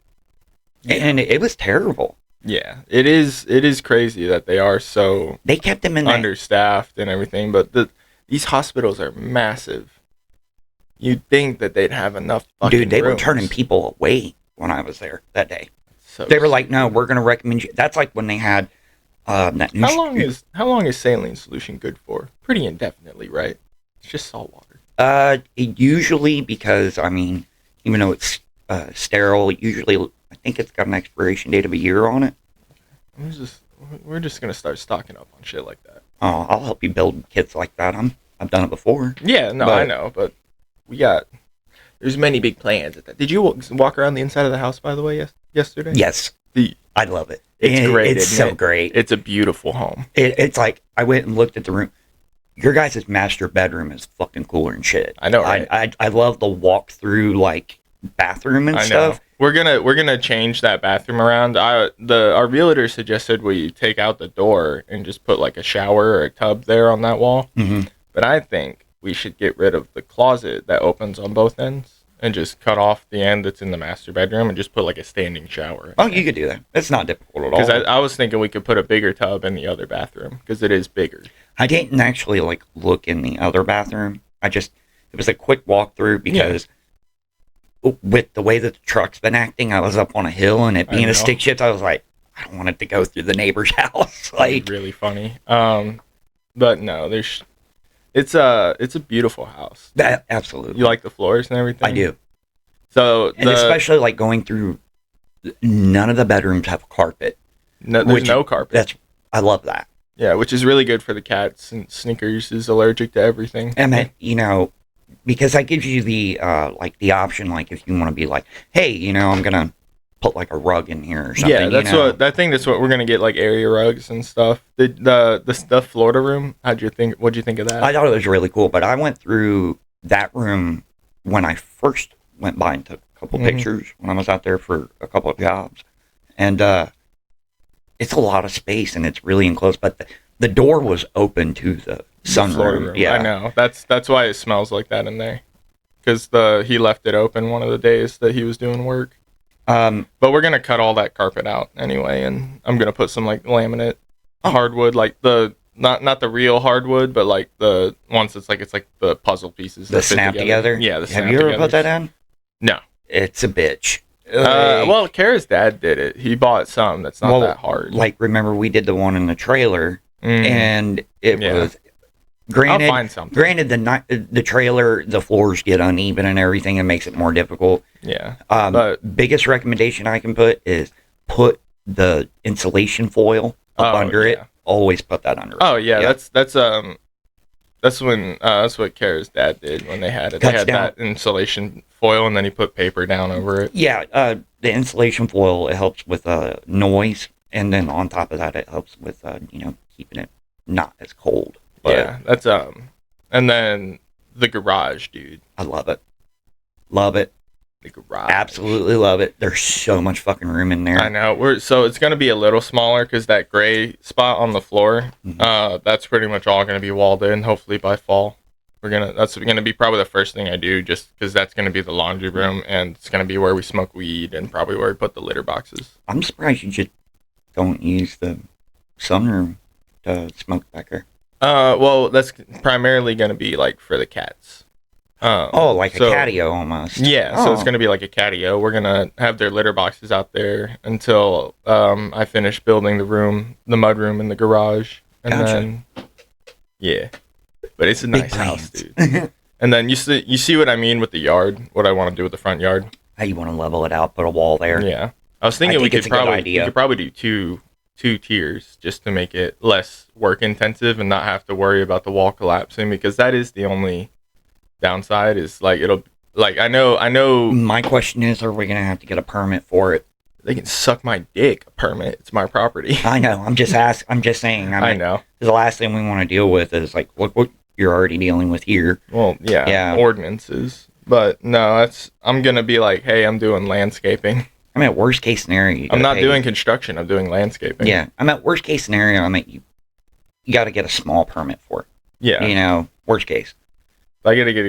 S3: and it was terrible.
S2: Yeah, it is crazy that they are so
S3: they kept them in
S2: understaffed and everything, but these hospitals are massive. You'd think that they'd have enough fucking
S3: Dude, they
S2: rooms.
S3: were turning people away when I was there that day.
S2: So
S3: they were like, "No, we're going to recommend you." That's like when they had that new
S2: How long is saline solution good for? Pretty indefinitely, right? It's just salt water.
S3: Usually, because I mean, even though it's sterile, usually I think it's got an expiration date of a year on it.
S2: We're just gonna start stocking up on shit like that.
S3: Oh, I'll help you build kits like that. I've done it before.
S2: Yeah, no, I know, but there's many big plans at that. Did you walk around the inside of the house, by the way, yesterday?
S3: Yes. I love it.
S2: It's great.
S3: It's so great.
S2: It's a beautiful home.
S3: It's like, I went and looked at the room. Your guys' master bedroom is fucking cooler and shit.
S2: I know, right?
S3: I love the walk through, like, bathroom and stuff.
S2: We're gonna change that bathroom around. Our realtor suggested we take out the door and just put like a shower or a tub there on that wall.
S3: Mm-hmm.
S2: But I think we should get rid of the closet that opens on both ends and just cut off the end that's in the master bedroom and just put like a standing shower.
S3: Oh, you could do that. It's not difficult at all.
S2: Because I was thinking we could put a bigger tub in the other bathroom because it is bigger.
S3: I didn't actually like look in the other bathroom. It was a quick walkthrough because with the way that the truck's been acting, I was up on a hill and it being a stick shift, I was like, I don't want it to go through the neighbor's house. Like,
S2: really funny. But no, it's a beautiful house.
S3: Absolutely.
S2: You like the floors and everything?
S3: I do.
S2: So
S3: and especially like going through, none of the bedrooms have carpet.
S2: No, there's no carpet.
S3: I love that.
S2: Yeah, which is really good for the cats. And Snickers is allergic to everything.
S3: And that, because that gives you the option, like if you want to be like, hey, I'm gonna put like a rug in here or something.
S2: Yeah, that's what we're gonna get, like area rugs and stuff. The Florida room. What'd you think of that?
S3: I thought it was really cool, but I went through that room when I first went by and took a couple pictures when I was out there for a couple of jobs, and it's a lot of space and it's really enclosed, but the door was open to the sunroom. Yeah,
S2: I know. That's why it smells like that in there, because he left it open one of the days that he was doing work. But we're gonna cut all that carpet out anyway, and I'm gonna put some like laminate hardwood, like the not the real hardwood, but like the ones it's like the puzzle pieces
S3: that snap together.
S2: Yeah,
S3: have you ever put that in?
S2: No,
S3: it's a bitch.
S2: Well, Kara's dad did it. He bought some. That's not that hard.
S3: Like, remember we did the one in the trailer, and it was. Granted,
S2: I'll find something.
S3: Granted, the trailer, the floors get uneven and everything, and makes it more difficult.
S2: Yeah.
S3: But biggest recommendation I can put is put the insulation foil up under it. Always put that under it.
S2: Oh yeah, that's what Kara's dad did when they had it. They had that insulation foil, and then he put paper down over it.
S3: Yeah, the insulation foil, it helps with noise, and then on top of that, it helps with keeping it not as cold. But
S2: yeah, that's and then the garage, dude.
S3: I love it. Love it.
S2: The garage.
S3: Absolutely love it. There's so much fucking room in there.
S2: I know. So it's gonna be a little smaller because that gray spot on the floor, that's pretty much all gonna be walled in. Hopefully by fall, that's gonna be probably the first thing I do, just because that's gonna be the laundry room and it's gonna be where we smoke weed and probably where we put the litter boxes.
S3: I'm surprised you just don't use the sunroom to smoke back there?
S2: Well, that's primarily going to be like for the cats.
S3: Like a catio almost.
S2: Yeah, so it's going to be like a catio. We're going to have their litter boxes out there until I finish building the mud room in the garage. And then, yeah. But it's a nice house, dude. And then you see what I mean with the yard, what I want to do with the front yard.
S3: How you want to level it out, put a wall there.
S2: Yeah. I was thinking we could probably do two tiers just to make it less work intensive and not have to worry about the wall collapsing, because that is the only downside is like it'll like I know
S3: my question is, are we gonna have to get a permit for it?
S2: They can suck my dick. A permit, it's my property.
S3: I know, I'm just saying.
S2: I know
S3: the last thing we want to deal with is like what you're already dealing with here.
S2: Well, yeah. Ordinances, but no, I'm gonna be like, hey, I'm doing landscaping.
S3: I mean, worst case scenario,
S2: I'm not doing construction, I'm doing landscaping.
S3: Yeah, I'm at worst case scenario, you got to get a small permit for it.
S2: Yeah,
S3: worst case.
S2: I got to get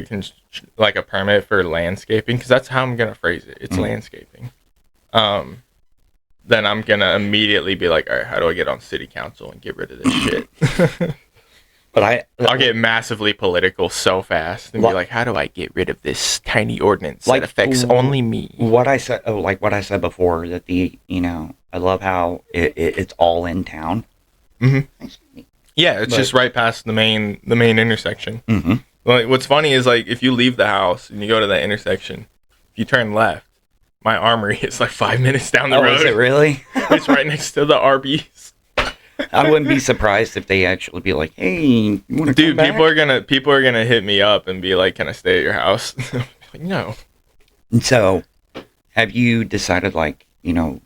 S2: a permit for landscaping, because that's how I'm gonna phrase it. It's landscaping. Then I'm gonna immediately be like, all right, how do I get on city council and get rid of this shit? But I'll get massively political so fast and be like, how do I get rid of this tiny ordinance that affects only me?
S3: What I said, what I said before, that I love how it's all in town.
S2: Mm-hmm. Yeah, it's just right past the main intersection.
S3: Mm-hmm.
S2: Like, what's funny is, like, if you leave the house and you go to that intersection, if you turn left, my Armory is like 5 minutes down the road.
S3: Is it really?
S2: It's right next to the Arby's.
S3: I wouldn't be surprised if they actually be like, "Hey, you want to
S2: Dude,
S3: come back?"
S2: people are gonna hit me up and be like, "Can I stay at your house?" Like, no.
S3: So, have you decided, like,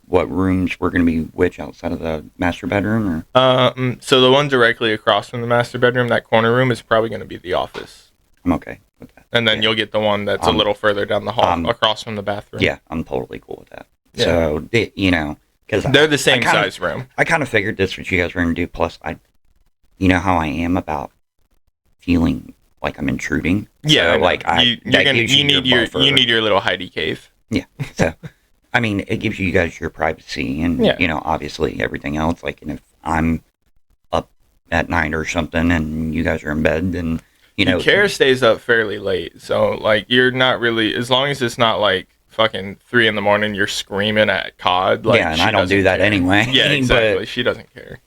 S3: what rooms were going to be which outside of the master bedroom? Or?
S2: So the one directly across from the master bedroom, that corner room, is probably going to be the office.
S3: I'm okay with that.
S2: And then you'll get the one that's a little further down the hall, across from the bathroom.
S3: Yeah, I'm totally cool with that.
S2: Yeah.
S3: So, because
S2: they're the same size room.
S3: I kind of figured this what you guys were going to do. Plus, you know how I am about feeling like I'm intruding.
S2: Yeah,
S3: so, like
S2: you need your little Heidi cave.
S3: Yeah. So, I mean, it gives you guys your privacy, and obviously everything else. Like, and if I'm up at night or something, and you guys are in bed, then
S2: Kara stays up fairly late, so like you're not really, as long as it's not like fucking 3 a.m, you're screaming at COD. Like,
S3: and I don't do that anyway.
S2: Yeah, exactly. She doesn't care.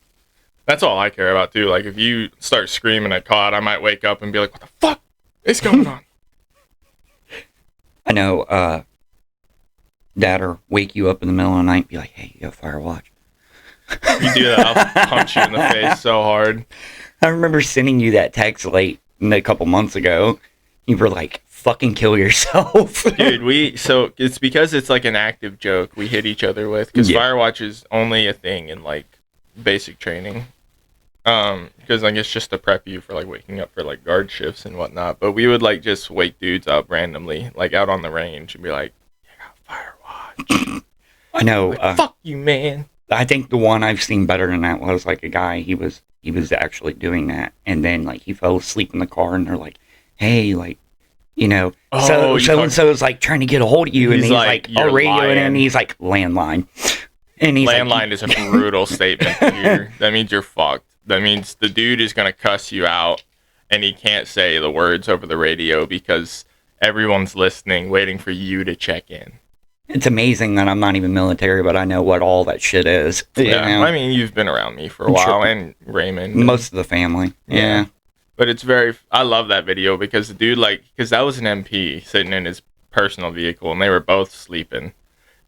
S2: That's all I care about too. Like, if you start screaming at COD, I might wake up and be like, "What the fuck is going on?"
S3: I know. Dad will wake you up in the middle of the night and be like, "Hey, you got fire watch."
S2: You do that, I'll punch you in the face so hard.
S3: I remember sending you that text late a couple months ago. You were like, "Fucking kill yourself."
S2: Dude, so it's because it's like an active joke we hit each other with, because Firewatch is only a thing in like basic training. Because like it's just to prep you for like waking up for like guard shifts and whatnot. But we would like just wake dudes up randomly, like out on the range, and be like, "You got Firewatch."
S3: I know.
S2: Like, fuck you, man.
S3: I think the one I've seen better than that was like a guy. He was actually doing that, and then like he fell asleep in the car, and they're like, "Hey, like, so and so is like trying to get a hold of you," and he's like, "Oh, radio," and he's like, "Landline," and he's
S2: landline is a brutal statement to hear. That means you're fucked. That means the dude is gonna cuss you out, and he can't say the words over the radio because everyone's listening, waiting for you to check in.
S3: It's amazing that I'm not even military, but I know what all that shit is.
S2: Yeah, I mean, you've been around me for a while, and Raymond.
S3: Most of the family. Yeah.
S2: But I love that video because the dude, because that was an MP sitting in his personal vehicle, and they were both sleeping.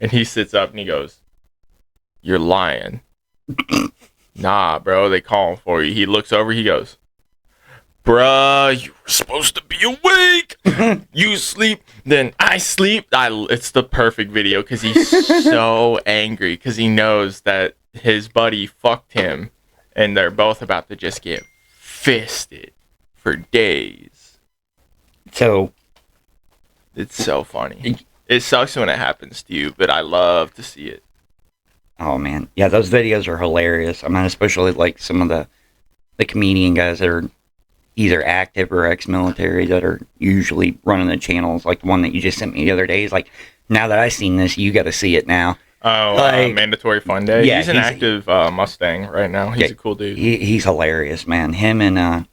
S2: And he sits up and he goes, "You're lying." "Nah, bro, they calling for you." He looks over, he goes, "Bruh, you were supposed to be awake. You sleep, then I sleep." It's the perfect video because he's so angry because he knows that his buddy fucked him, and they're both about to just get fisted for days.
S3: So
S2: it's so funny. It sucks when it happens to you, but I love to see it.
S3: Oh man, yeah, those videos are hilarious. I mean, especially like some of the comedian guys that are either active or ex-military that are usually running the channels, like the one that you just sent me the other day. Is like, now that I've seen this, you got to see it now.
S2: Oh,
S3: Like,
S2: mandatory fun day.
S3: yeah,
S2: he's an active Mustang right now. He's a cool dude.
S3: He's hilarious, man. Him and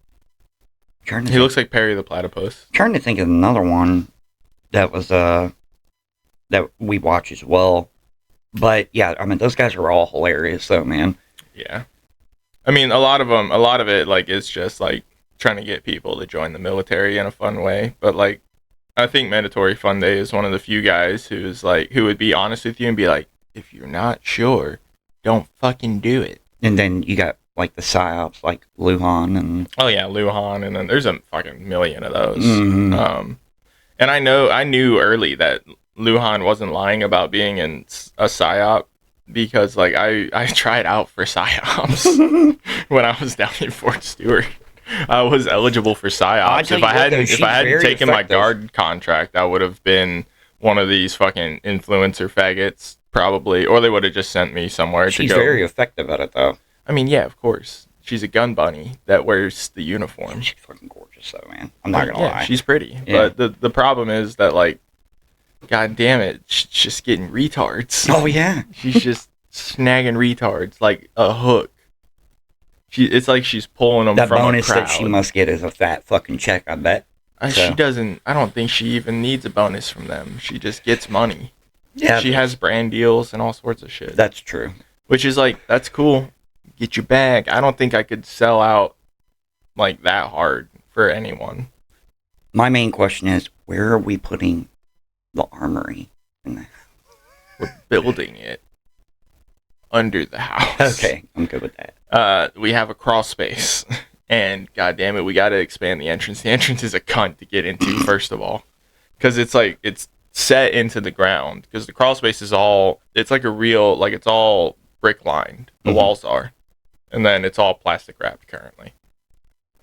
S2: He looks like Perry the Platypus.
S3: Trying to think of another one that was that we watch as well. But yeah, I mean those guys are all hilarious though, man.
S2: Yeah. I mean, a lot of it, like, is just, like, trying to get people to join the military in a fun way. But, like, I think Mandatory Fun Day is one of the few guys who would be honest with you and be like, if you're not sure, don't fucking do it.
S3: And then you got, like, the psyops, like Luhan and...
S2: Oh, yeah, Luhan, and then there's a fucking million of those.
S3: Mm-hmm.
S2: And I knew early that Luhan wasn't lying about being in a psyop, because, like, I tried out for psyops when I was down in Fort Stewart. I was eligible for psyops. If I hadn't taken my guard contract, I would have been one of these fucking influencer faggots, probably, or they would have just sent me somewhere to go.
S3: She's very effective at it, though.
S2: I mean, yeah, of course. She's a gun bunny that wears the uniform.
S3: She's fucking gorgeous, though, man. I'm not gonna lie.
S2: She's pretty.
S3: Yeah.
S2: But the problem is that, like, god damn it, she's just getting retards.
S3: Oh, yeah.
S2: She's just snagging retards like a hook. It's like she's pulling them
S3: That
S2: from
S3: bonus
S2: a crowd.
S3: that she must get is a fat fucking check, I bet.
S2: She doesn't. I don't think she even needs a bonus from them. She just gets money.
S3: Yeah,
S2: She has brand deals and all sorts of shit.
S3: that's true.
S2: Which is like, that's cool. Get your bag. I don't think I could sell out like that hard for anyone.
S3: My main question is, where are we putting the armory?
S2: We're building it under the house.
S3: Okay, I'm good with that.
S2: We have a crawl space, and goddamn it, we got to expand the entrance. The entrance is a cunt to get into, first of all, because it's like it's set into the ground. Because the crawl space is it's like a real, like, it's all brick lined. The walls are, and then it's all plastic wrapped currently.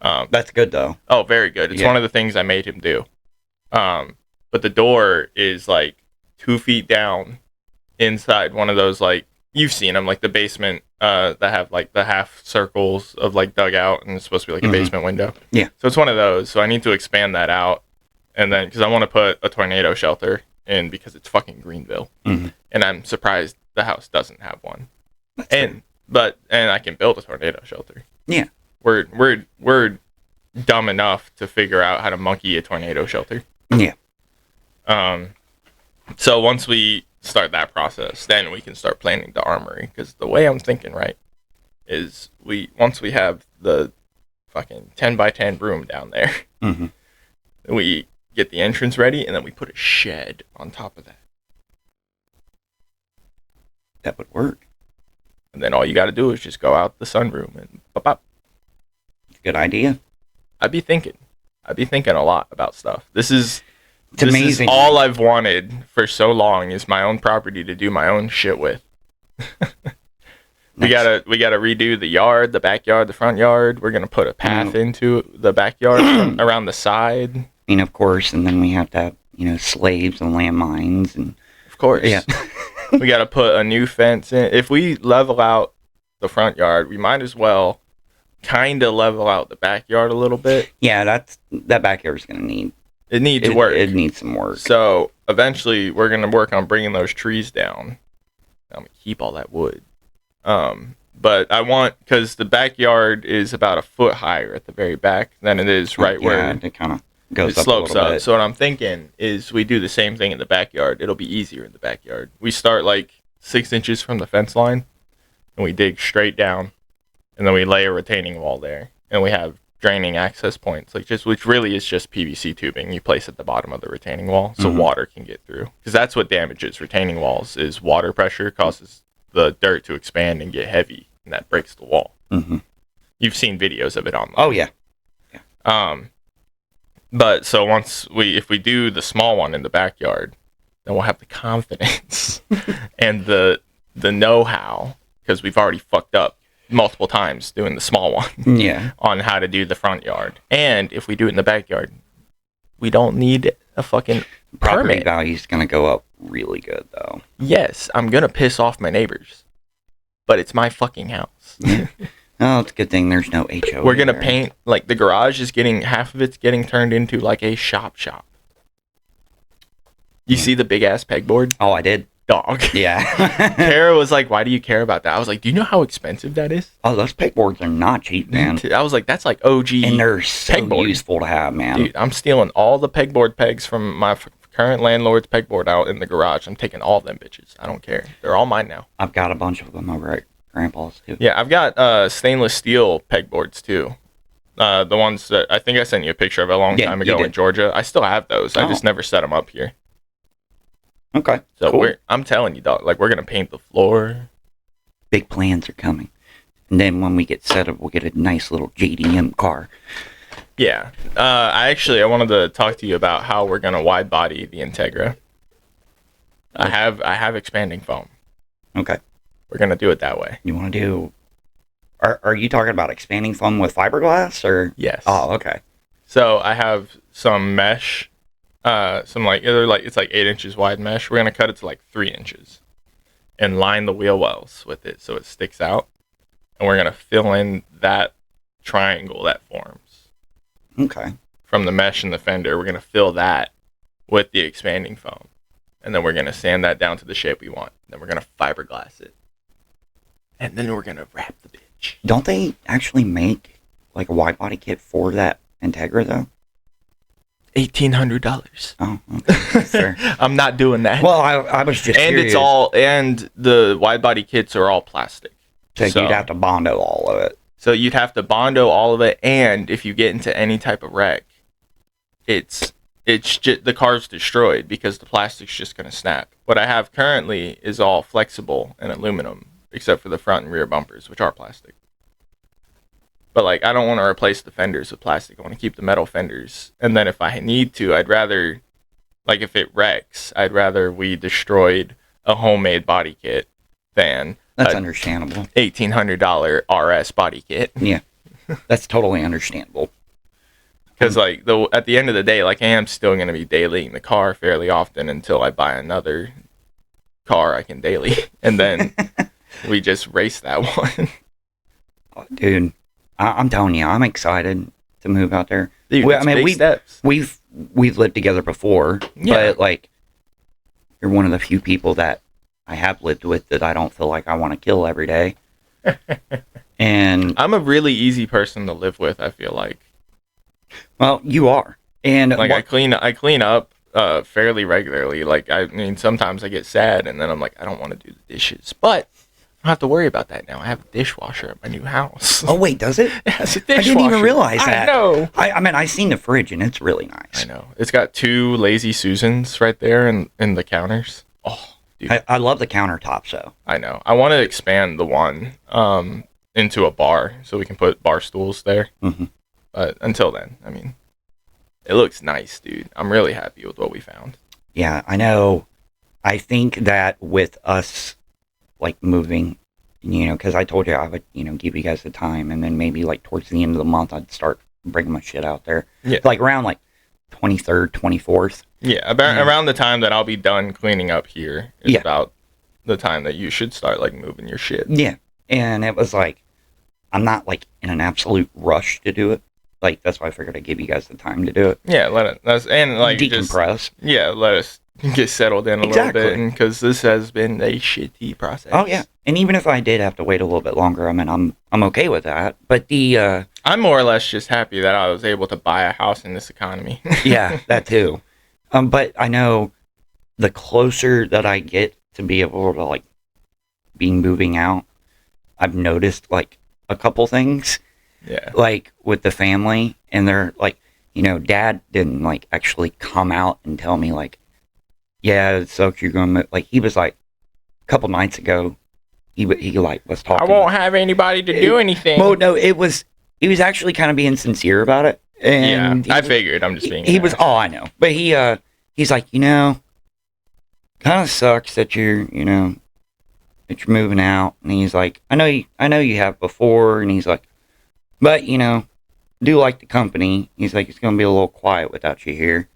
S3: That's good though.
S2: Oh, very good. It's one of the things I made him do. But the door is like 2 feet down inside one of those, like, you've seen them, like the basement that have like the half circles of like dugout, and it's supposed to be like a basement window.
S3: Yeah.
S2: So it's one of those. So I need to expand that out, and then because I want to put a tornado shelter in, because it's fucking Greenville, and I'm surprised the house doesn't have one. And I can build a tornado shelter.
S3: Yeah.
S2: We're dumb enough to figure out how to monkey a tornado shelter.
S3: Yeah.
S2: So once we start that process, then we can start planning the armory. Because the way I'm thinking, right, is once we have the fucking 10x10 room down there, we get the entrance ready, and then we put a shed on top of that.
S3: That would work.
S2: And then all you got to do is just go out the sunroom and pop.
S3: Good idea.
S2: I'd be thinking a lot about stuff. This is
S3: amazing.
S2: All I've wanted for so long is my own property to do my own shit with. We gotta redo the yard, the backyard, the front yard. We're gonna put a path into the backyard around the side.
S3: And of course, and then we have to have, slaves and landmines, and
S2: of course,
S3: yeah.
S2: We gotta put a new fence in. If we level out the front yard, we might as well kind of level out the backyard a little bit.
S3: Yeah, that backyard's gonna need.
S2: It needs work.
S3: It needs some work.
S2: So eventually, we're gonna work on bringing those trees down. I'm gonna keep all that wood. But I want, because the backyard is about a foot higher at the very back than it is where
S3: it kind of goes
S2: it
S3: up
S2: slopes
S3: a little
S2: up.
S3: bit.
S2: So what I'm thinking is we do the same thing in the backyard. It'll be easier in the backyard. We start like 6 inches from the fence line, and we dig straight down, and then we lay a retaining wall there, and we have draining access points, which really is just PVC tubing you place at the bottom of the retaining wall so water can get through. Because that's what damages retaining walls, is water pressure causes the dirt to expand and get heavy, and that breaks the wall. You've seen videos of it online.
S3: Oh yeah.
S2: But so if we do the small one in the backyard, then we'll have the confidence and the know-how, because we've already fucked up multiple times doing the small one.
S3: Yeah.
S2: On how to do the front yard. And if we do it in the backyard, we don't need a fucking
S3: Property
S2: permit.
S3: value's gonna go up really good though.
S2: Yes, I'm gonna piss off my neighbors, but it's my fucking house.
S3: Oh, it's a good thing there's no HOA.
S2: We're gonna
S3: there.
S2: paint, like, the garage is half of it's getting turned into like a shop. You see the big ass pegboard?
S3: Oh, I did.
S2: dog.
S3: Yeah.
S2: Kara was like, why do you care about that? I was like, do you know how expensive that is?
S3: Oh, those pegboards are not cheap, man.
S2: I was like, that's like OG.
S3: And they're so
S2: pegboard.
S3: useful to have, man.
S2: Dude, I'm stealing all the pegboard pegs from my current landlord's pegboard out in the garage. I'm taking all of them bitches. I don't care. They're all mine now.
S3: I've got a bunch of them over at Grandpa's, too.
S2: Yeah, I've got stainless steel pegboards, too. The ones that I think I sent you a picture of a long time ago in Georgia. I still have those. I just never set them up here.
S3: Okay.
S2: So
S3: cool.
S2: I'm telling you, dog, like we're gonna paint the floor.
S3: Big plans are coming. And then when we get set up, we'll get a nice little JDM car.
S2: Yeah. I wanted to talk to you about how we're gonna wide body the Integra. I have expanding foam.
S3: Okay.
S2: We're gonna do it that way.
S3: You want to do? Are you talking about expanding foam with fiberglass or?
S2: Yes.
S3: Oh, okay.
S2: So I have some mesh, it's like 8 inches wide mesh. We're gonna cut it to like 3 inches, and line the wheel wells with it so it sticks out, and we're gonna fill in that triangle that forms.
S3: Okay.
S2: From the mesh in the fender, we're gonna fill that with the expanding foam, and then we're gonna sand that down to the shape we want. Then we're gonna fiberglass it, and then we're gonna wrap the bitch.
S3: Don't they actually make like a wide body kit for that Integra though?
S2: $1,800.
S3: Oh, okay. Sure.
S2: I'm not doing that.
S3: Well, I was just
S2: and
S3: curious.
S2: and the wide body kits are all plastic.
S3: So you'd have to Bondo all of it.
S2: So you'd have to Bondo all of it, and if you get into any type of wreck, it's just the car's destroyed because the plastic's just gonna snap. What I have currently is all flexible and aluminum, except for the front and rear bumpers, which are plastic. But like, I don't want to replace the fenders with plastic. I want to keep the metal fenders. And then if I need to, I'd rather, like if it wrecks, I'd rather we destroyed a homemade body kit than
S3: That's understandable.
S2: $1,800 RS body kit.
S3: Yeah, that's totally understandable.
S2: Because like at the end of the day, like I am still going to be dailying the car fairly often until I buy another car I can daily. And then we just race that one.
S3: Oh, dude, I'm telling you, I'm excited to move out there.
S2: Dude, big steps.
S3: We've lived together before, but like, you're one of the few people that I have lived with that I don't feel like I want to kill every day. And
S2: I'm a really easy person to live with, I feel like.
S3: Well, you are. And
S2: like I clean up fairly regularly. Like I mean, sometimes I get sad and then I'm like, I don't want to do the dishes, but I don't have to worry about that now. I have a dishwasher at my new house.
S3: Oh wait, does it?
S2: It has a dishwasher.
S3: I didn't even realize that.
S2: I know.
S3: I mean, I seen the fridge and it's really nice.
S2: I know. It's got 2 Lazy Susans right there in the counters. Oh, dude.
S3: I love the countertops though.
S2: I know. I want to expand the one into a bar so we can put bar stools there.
S3: Mm-hmm.
S2: But until then, I mean, it looks nice, dude. I'm really happy with what we found.
S3: Yeah, I know. I think that with us, like, moving, you know, because I told you I would, you know, give you guys the time, and then maybe, like, towards the end of the month, I'd start bringing my shit out there.
S2: Yeah.
S3: Like, around, like, 23rd, 24th.
S2: Yeah, around the time that I'll be done cleaning up here is about the time that you should start, like, moving your shit.
S3: Yeah, and it was like, I'm not, like, in an absolute rush to do it. Like, that's why I figured I'd give you guys the time to do it.
S2: Yeah, let
S3: decompress.
S2: Let us get settled in a little bit, because this has been a shitty process.
S3: Oh yeah, and even if I did have to wait a little bit longer, I mean, I'm okay with that. But
S2: I'm more or less just happy that I was able to buy a house in this economy.
S3: Yeah, that too. But I know the closer that I get to be able to like be moving out, I've noticed like a couple things.
S2: Yeah.
S3: Like with the family, and they're like, you know, Dad didn't like actually come out and tell me like, yeah, it sucks you're going to, like, he was like, a couple nights ago, he like was talking.
S2: I won't have anybody to do anything.
S3: Well, no, he was actually kind of being sincere about it. And
S2: yeah, I figured. I'm just being.
S3: He was. Oh, I know. But he's like, you know, kind of sucks that you're moving out. And he's like, I know you have before. And he's like, but you know, do like the company. He's like, it's gonna be a little quiet without you here.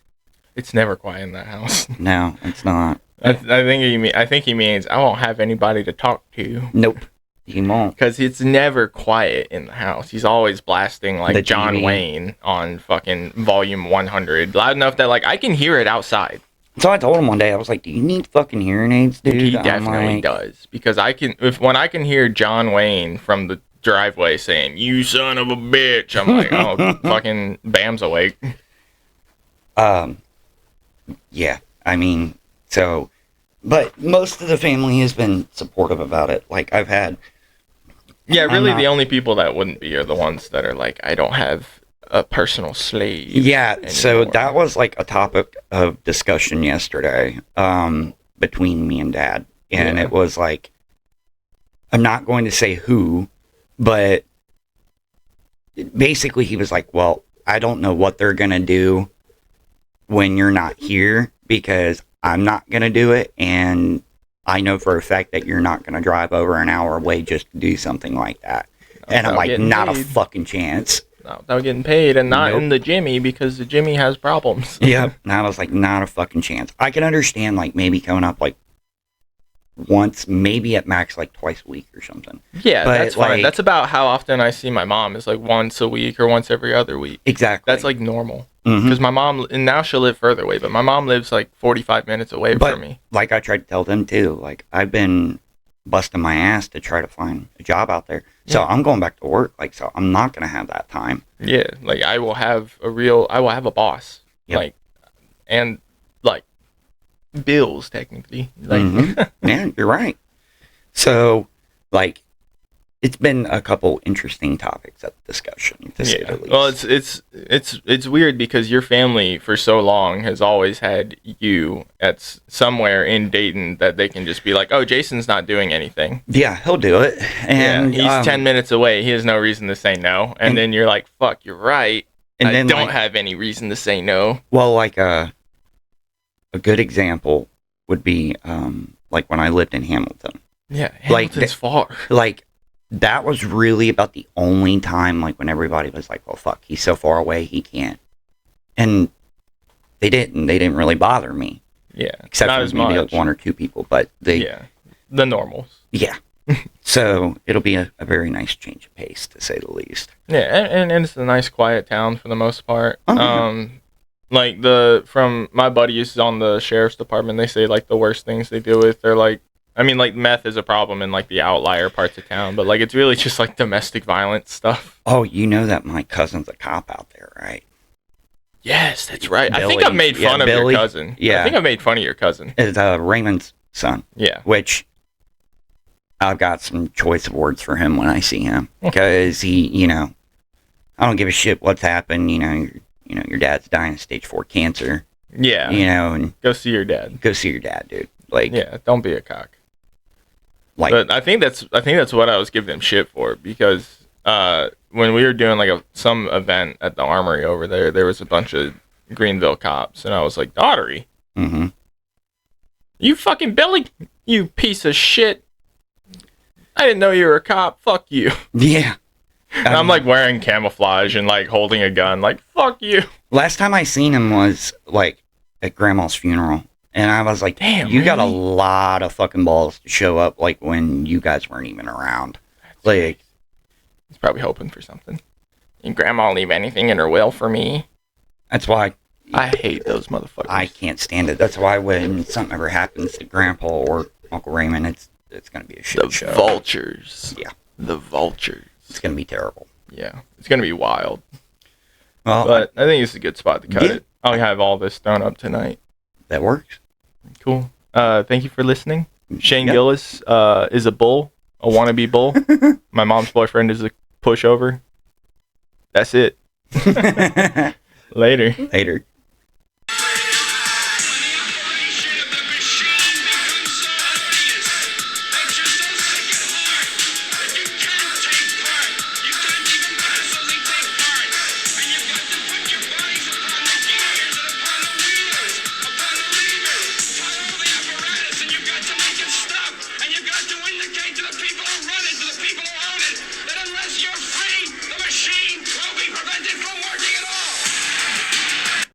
S2: It's never quiet in that house.
S3: No, it's not.
S2: I think he means I won't have anybody to talk to.
S3: Nope. He won't.
S2: Because it's never quiet in the house. He's always blasting like
S3: The
S2: John
S3: TV.
S2: Wayne on fucking volume 100, loud enough that like I can hear it outside.
S3: So I told him one day, I was like, "Do you need fucking hearing aids, dude?"
S2: He definitely does, because when I can hear John Wayne from the driveway saying "You son of a bitch," I'm like, "Oh, fucking Bam's awake."
S3: Yeah, I mean, so, but most of the family has been supportive about it. Like I've had.
S2: Yeah, really, the only people that wouldn't be are the ones that are like, "I don't have a personal slave."
S3: Yeah,
S2: anymore.
S3: so that was like a topic of discussion yesterday, between me and Dad, and it was like, I'm not going to say who, but basically he was like, "Well, I don't know what they're gonna do when you're not here because I'm not gonna do it, and I know for a fact that you're not gonna drive over an hour away just to do something like that." And I'm like, not
S2: paid.
S3: a fucking chance.
S2: Not without getting paid, and not
S3: Nope.
S2: in the Jimmy, because the Jimmy has problems.
S3: Yep. And I was like, not a fucking chance. I can understand like maybe coming up like once, maybe at max like twice a week or something.
S2: Yeah,
S3: But,
S2: that's fine.
S3: like-
S2: That's about how often I see my mom, is like once a week or once every other week.
S3: Exactly.
S2: That's like normal.
S3: Mhm.
S2: Because my mom, and now she'll live further away, but my mom lives like 45 minutes away
S3: But
S2: from me.
S3: like I tried to tell them too, like I've been busting my ass to try to find a job out there. So I'm going back to work. Like, so I'm not going to have that time.
S2: Yeah, like I will have a boss.
S3: Yep.
S2: Like, and like bills technically. Like,
S3: Mhm. Yeah, you're right. So like, it's been a couple interesting topics of discussion, to say the least.
S2: Well, it's weird because your family for so long has always had you at somewhere in Dayton that they can just be like, "Oh, Jason's not doing anything."
S3: Yeah, he'll do it. And
S2: he's 10 minutes away. He has no reason to say no. And then you're like, "Fuck, you're right."
S3: And
S2: I
S3: then,
S2: don't
S3: like-
S2: have any reason to say no.
S3: Well, like a good example would be like when I lived in Hamilton.
S2: Yeah,
S3: Like,
S2: Hamilton's far.
S3: Like that was really about the only time like when everybody was like, "Well, fuck, he's so far away, he can't." And they didn't really bother me,
S2: Yeah,
S3: except
S2: not
S3: for
S2: as
S3: maybe like
S2: much.
S3: one or two people. But they,
S2: Yeah, the normals.
S3: yeah. So it'll be a very nice change of pace, to say the least.
S2: Yeah, and it's a nice quiet town for the most part.
S3: Oh, yeah.
S2: Like from my buddies on the sheriff's department, they say like the worst things they deal with, they're like, I mean, like meth is a problem in like the outlier parts of town, but like it's really just like domestic violence stuff.
S3: Oh, you know that my cousin's a cop out there, right?
S2: Yes, that's right. I think
S3: Billy.
S2: I've made
S3: Yeah,
S2: fun of
S3: Billy.
S2: your cousin.
S3: Yeah.
S2: I think I made fun of your cousin.
S3: It's Raymond's son,
S2: Yeah.
S3: which I've got some choice of words for him when I see him, because he, I don't give a shit what's happened. Your dad's dying of stage 4 cancer.
S2: Yeah.
S3: And
S2: Go see your dad.
S3: go see your dad, dude. Like,
S2: Yeah, don't be a cock.
S3: like,
S2: But I think that's what I was giving him shit for, because when we were doing like some event at the armory over there was a bunch of Greenville cops, and I was like, "Daughtery,
S3: mm-hmm.
S2: you fucking Billy, you piece of shit! I didn't know you were a cop. Fuck you."
S3: Yeah.
S2: And I'm like wearing camouflage and like holding a gun, like, "Fuck you."
S3: Last time I seen him was like at Grandma's funeral, and I was like,
S2: Damn,
S3: you got a
S2: really?
S3: lot of fucking balls to show up like when you guys weren't even around." Like,
S2: He's probably hoping for something. Did Grandma leave anything in her will for me?
S3: that's why
S2: I hate those motherfuckers.
S3: I can't stand it. That's why when something ever happens to Grandpa or Uncle Raymond, it's gonna be a shit
S2: The
S3: show.
S2: vultures.
S3: Yeah.
S2: The vultures.
S3: It's gonna be terrible.
S2: Yeah. It's gonna be wild.
S3: Well,
S2: But I think it's a good spot to cut
S3: Yeah.
S2: it. I'll have all this thrown up tonight.
S3: that works.
S2: Cool. Thank you for listening. Shane
S3: Yep.
S2: Gillis is a bull, a wannabe bull. My mom's boyfriend is a pushover. That's it. Later.
S3: Later.
S1: And you've got to indicate to the people who run